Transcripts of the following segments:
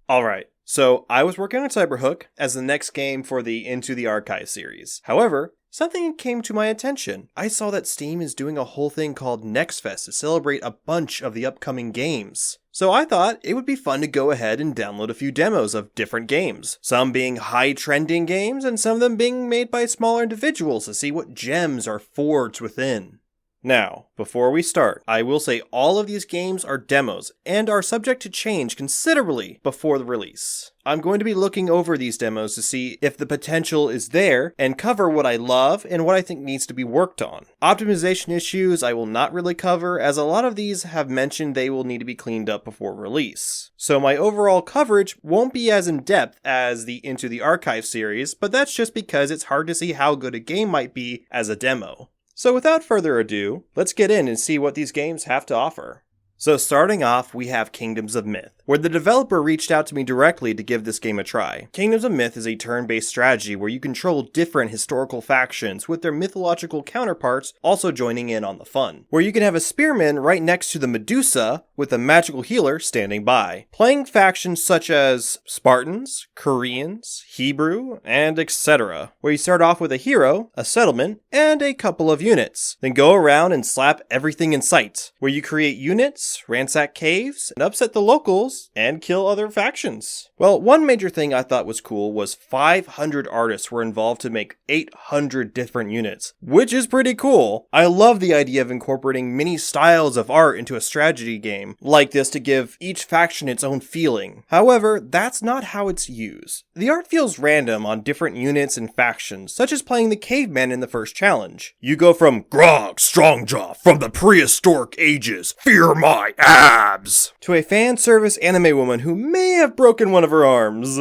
Alright, so I was working on Cyberhook as the next game for the Into the Archive series. However, something came to my attention. I saw that Steam is doing a whole thing called NextFest to celebrate a bunch of the upcoming games. So I thought it would be fun to go ahead and download a few demos of different games. Some being high trending games and some of them being made by smaller individuals to see what gems are forged within. Now, before we start, I will say all of these games are demos and are subject to change considerably before the release. I'm going to be looking over these demos to see if the potential is there and cover what I love and what I think needs to be worked on. Optimization issues I will not really cover, as a lot of these have mentioned they will need to be cleaned up before release. So my overall coverage won't be as in-depth as the Into the Archive series, but that's just because it's hard to see how good a game might be as a demo. So without further ado, let's get in and see what these games have to offer. So starting off, we have Kingdoms of Myth, where the developer reached out to me directly to give this game a try. Kingdoms of Myth is a turn-based strategy where you control different historical factions with their mythological counterparts also joining in on the fun, where you can have a spearman right next to the Medusa with a magical healer standing by, playing factions such as Spartans, Koreans, Hebrew, and etc., where you start off with a hero, a settlement, and a couple of units, then go around and slap everything in sight, where you create units, ransack caves, and upset the locals, and kill other factions. Well, one major thing I thought was cool was 500 artists were involved to make 800 different units, which is pretty cool. I love the idea of incorporating many styles of art into a strategy game like this to give each faction its own feeling. However, that's not how it's used. The art feels random on different units and factions, such as playing the caveman in the first challenge. You go from Grog, Strongjaw, from the prehistoric ages, fear my abs, to a fan service anime woman who may have broken one of her arms.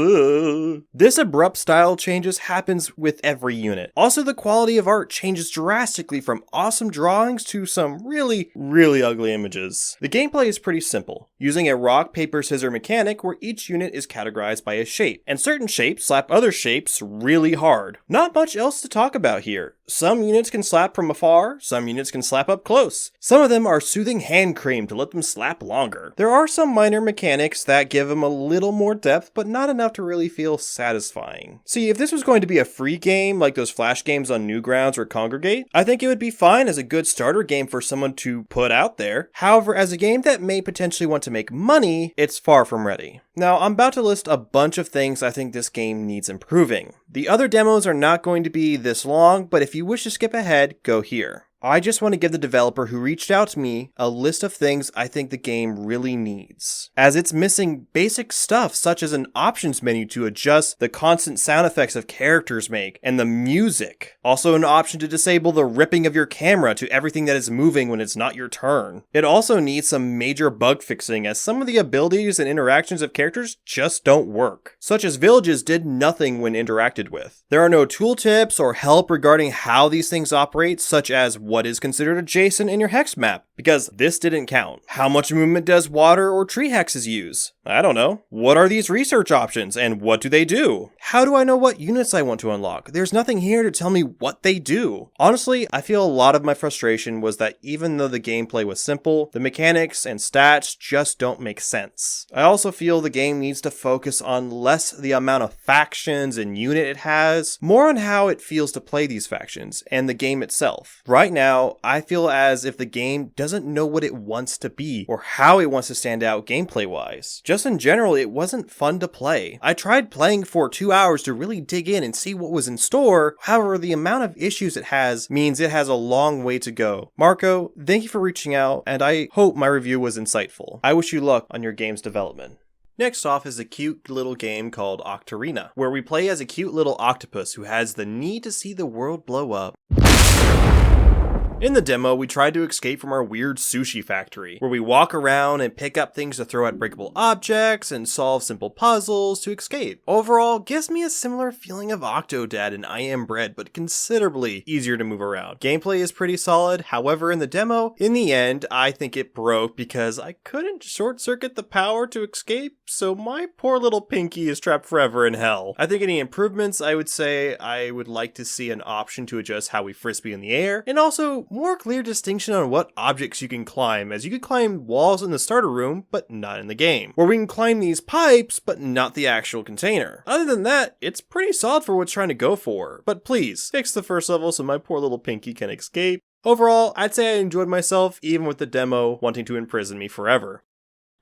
This abrupt style changes happens with every unit. Also, the quality of art changes drastically from awesome drawings to some really ugly images. The gameplay is pretty simple, using a rock, paper, scissors mechanic where each unit is categorized by a shape, and certain shapes slap other shapes really hard. Not much else to talk about here. Some units can slap from afar, some units can slap up close. Some of them are soothing hand cream to let them slap longer. There are some minor mechanics that give them a little more depth, but not enough to really feel satisfying. See, if this was going to be a free game like those Flash games on Newgrounds or Congregate, I think it would be fine as a good starter game for someone to put out there. However, as a game that may potentially want to make money, it's far from ready. Now, I'm about to list a bunch of things I think this game needs improving. The other demos are not going to be this long, but if you wish to skip ahead, go here. I just want to give the developer who reached out to me a list of things I think the game really needs, as it's missing basic stuff such as an options menu to adjust the constant sound effects of characters make, and the music. Also an option to disable the ripping of your camera to everything that is moving when it's not your turn. It also needs some major bug fixing, as some of the abilities and interactions of characters just don't work, such as villages did nothing when interacted with. There are no tooltips or help regarding how these things operate, such as what is considered adjacent in your hex map, because this didn't count. How much movement does water or tree hexes use? I don't know. What are these research options and what do they do? How do I know what units I want to unlock? There's nothing here to tell me what they do. Honestly, I feel a lot of my frustration was that even though the gameplay was simple, the mechanics and stats just don't make sense. I also feel the game needs to focus on less the amount of factions and unit it has, more on how it feels to play these factions and the game itself. Right now, I feel as if the game doesn't know what it wants to be or how it wants to stand out gameplay-wise. Just in general, it wasn't fun to play. I tried playing for 2 hours to really dig in and see what was in store. However, the amount of issues it has means it has a long way to go. Marco, thank you for reaching out, and I hope my review was insightful. I wish you luck on your game's development. Next off is a cute little game called Octarina, where we play as a cute little octopus who has the need to see the world blow up. In the demo, we tried to escape from our weird sushi factory, where we walk around and pick up things to throw at breakable objects and solve simple puzzles to escape. Overall, gives me a similar feeling of Octodad and I Am Bread, but considerably easier to move around. Gameplay is pretty solid, however in the demo, in the end, I think it broke because I couldn't short circuit the power to escape, so my poor little pinky is trapped forever in hell. I think any improvements, I would say I would like to see an option to adjust how we frisbee in the air, and also also more clear distinction on what objects you can climb, as you can climb walls in the starter room, but not in the game. Where we can climb these pipes, but not the actual container. Other than that, it's pretty solid for what's trying to go for. But please, fix the first level so my poor little pinky can escape. Overall, I'd say I enjoyed myself, even with the demo wanting to imprison me forever.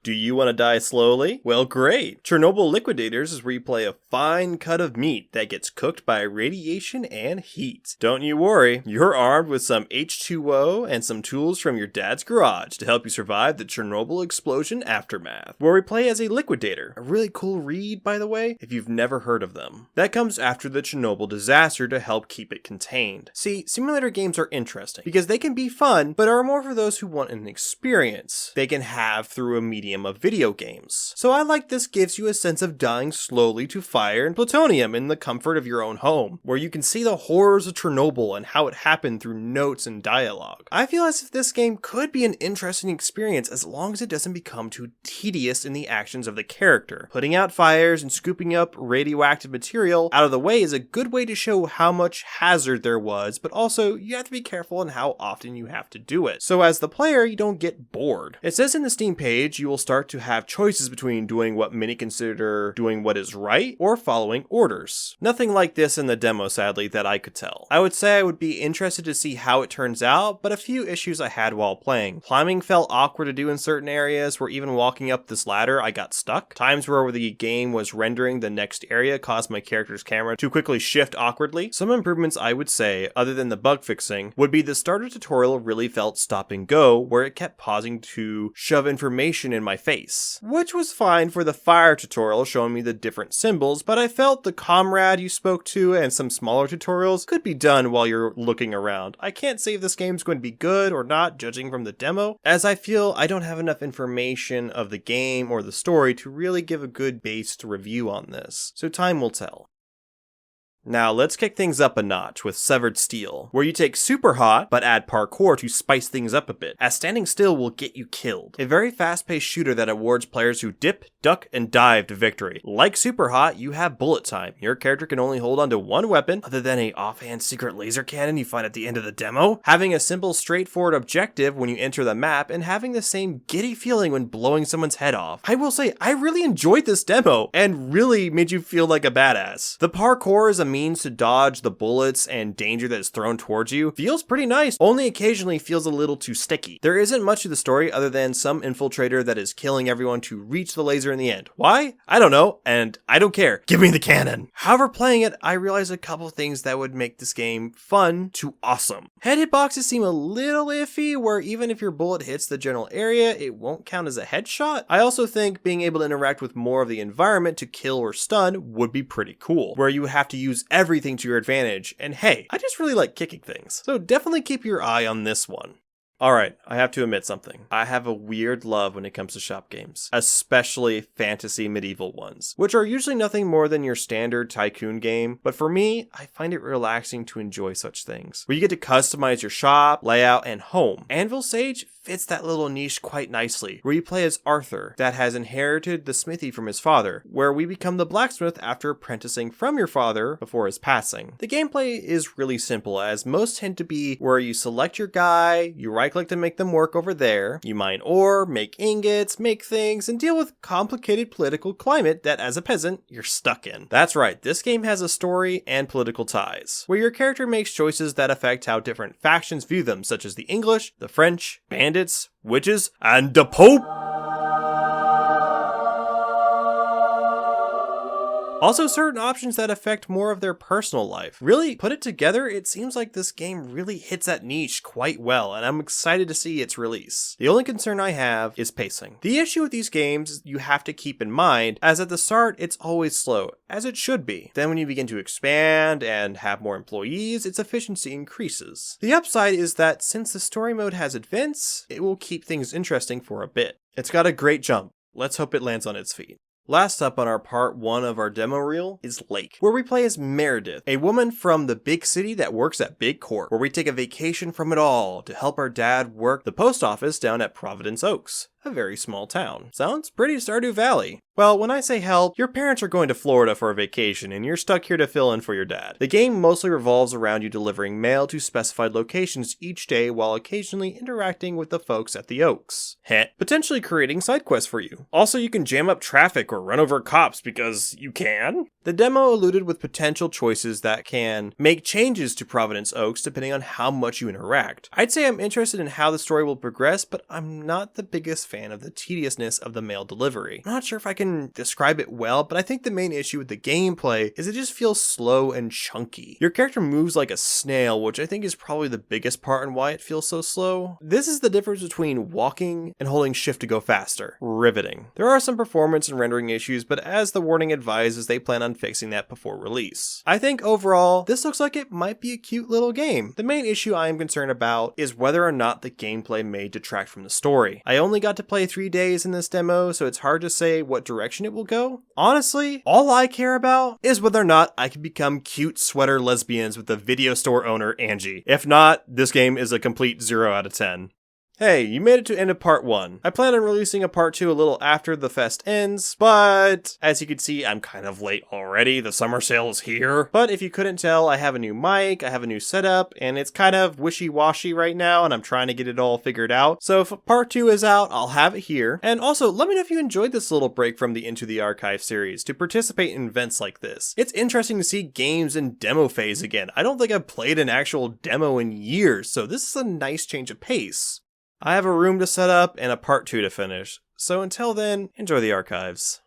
Do you want to die slowly? Well, great! Chernobyl Liquidators is where you play a fine cut of meat that gets cooked by radiation and heat. Don't you worry, you're armed with some H2O and some tools from your dad's garage to help you survive the Chernobyl explosion aftermath, where we play as a liquidator. A really cool read, by the way, if you've never heard of them. That comes after the Chernobyl disaster to help keep it contained. See, simulator games are interesting because they can be fun, but are more for those who want an experience they can have through a medium of video games. So I like this gives you a sense of dying slowly to fire and plutonium in the comfort of your own home, where you can see the horrors of Chernobyl and how it happened through notes and dialogue. I feel as if this game could be an interesting experience as long as it doesn't become too tedious in the actions of the character. Putting out fires and scooping up radioactive material out of the way is a good way to show how much hazard there was, but also you have to be careful in how often you have to do it. So as the player, you don't get bored. It says in the Steam page you will start to have choices between doing what many consider doing what is right or following orders. Nothing like this in the demo, sadly, that I could tell. I would say I would be interested to see how it turns out, but a few issues I had while playing. Climbing felt awkward to do in certain areas, where even walking up this ladder I got stuck. Times where the game was rendering the next area caused my character's camera to quickly shift awkwardly. Some improvements I would say, other than the bug fixing, would be the starter tutorial really felt stop and go, where it kept pausing to shove information in my face, which was fine for the fire tutorial showing me the different symbols, but I felt the comrade you spoke to and some smaller tutorials could be done while you're looking around. I can't say if this game's going to be good or not judging from the demo, as I feel I don't have enough information of the game or the story to really give a good based review on this, so time will tell. Now let's kick things up a notch with Severed Steel, where you take Super Hot, but add parkour to spice things up a bit, as standing still will get you killed. A very fast-paced shooter that awards players who dip, duck, and dive to victory. Like Super Hot, you have bullet time. Your character can only hold onto one weapon, other than a offhand secret laser cannon you find at the end of the demo. Having a simple, straightforward objective when you enter the map, and having the same giddy feeling when blowing someone's head off. I will say, I really enjoyed this demo, and really made you feel like a badass. The parkour is a means to dodge the bullets and danger that is thrown towards you feels pretty nice, only occasionally feels a little too sticky. There isn't much to the story other than some infiltrator that is killing everyone to reach the laser in the end. Why? I don't know, and I don't care. Give me the cannon. However, playing it, I realized a couple things that would make this game fun to awesome. Head hitboxes seem a little iffy, where even if your bullet hits the general area, it won't count as a headshot. I also think being able to interact with more of the environment to kill or stun would be pretty cool, where you have to use everything to your advantage, and hey, I just really like kicking things, so definitely keep your eye on this one. Alright, I have to admit something. I have a weird love when it comes to shop games, especially fantasy medieval ones, which are usually nothing more than your standard tycoon game, but for me, I find it relaxing to enjoy such things, where you get to customize your shop, layout, and home. Anvil Saga fits that little niche quite nicely, where you play as Arthur, that has inherited the smithy from his father, where we become the blacksmith after apprenticing from your father before his passing. The gameplay is really simple, as most tend to be where you select your guy, you right-click to make them work over there, you mine ore, make ingots, make things, and deal with complicated political climate that as a peasant, you're stuck in. That's right, this game has a story and political ties, where your character makes choices that affect how different factions view them, such as the English, the French, bandits, witches, and the Pope! Also, certain options that affect more of their personal life. Really, put it together, it seems like this game really hits that niche quite well, and I'm excited to see its release. The only concern I have is pacing. The issue with these games you have to keep in mind, as at the start, it's always slow, as it should be. Then when you begin to expand and have more employees, its efficiency increases. The upside is that since the story mode has events, it will keep things interesting for a bit. It's got a great jump. Let's hope it lands on its feet. Last up on our part 1 of our demo reel is Lake, where we play as Meredith, a woman from the big city that works at Big Court, where we take a vacation from it all to help our dad work the post office down at Providence Oaks. a very small town. Sounds pretty Stardew Valley. Well, when I say help, your parents are going to Florida for a vacation and you're stuck here to fill in for your dad. The game mostly revolves around you delivering mail to specified locations each day while occasionally interacting with the folks at the Oaks. Heh, potentially creating side quests for you. Also, you can jam up traffic or run over cops because you can. The demo alluded with potential choices that can make changes to Providence Oaks depending on how much you interact. I'd say I'm interested in how the story will progress, but I'm not the biggest fan of the tediousness of the mail delivery. I'm not sure if I can describe it well, but I think the main issue with the gameplay is it just feels slow and chunky. Your character moves like a snail, which I think is probably the biggest part and why it feels so slow. This is the difference between walking and holding shift to go faster. Riveting. There are some performance and rendering issues, but as the warning advises, they plan on fixing that before release. I think overall, this looks like it might be a cute little game. The main issue I am concerned about is whether or not the gameplay may detract from the story. I only got to play 3 days in this demo, so it's hard to say what direction it will go. Honestly, all I care about is whether or not I can become cute sweater lesbians with the video store owner Angie. If not, this game is a complete 0 out of 10. Hey, you made it to the end of part 1. I plan on releasing a part 2 a little after the fest ends, but as you can see, I'm kind of late already. The summer sale is here. But if you couldn't tell, I have a new mic, I have a new setup, and it's kind of wishy-washy right now, and I'm trying to get it all figured out. So if part 2 is out, I'll have it here. And also, let me know if you enjoyed this little break from the Into the Archive series to participate in events like this. It's interesting to see games in demo phase again. I don't think I've played an actual demo in years, so this is a nice change of pace. I have a room to set up and a part 2 to finish, so until then, enjoy the archives.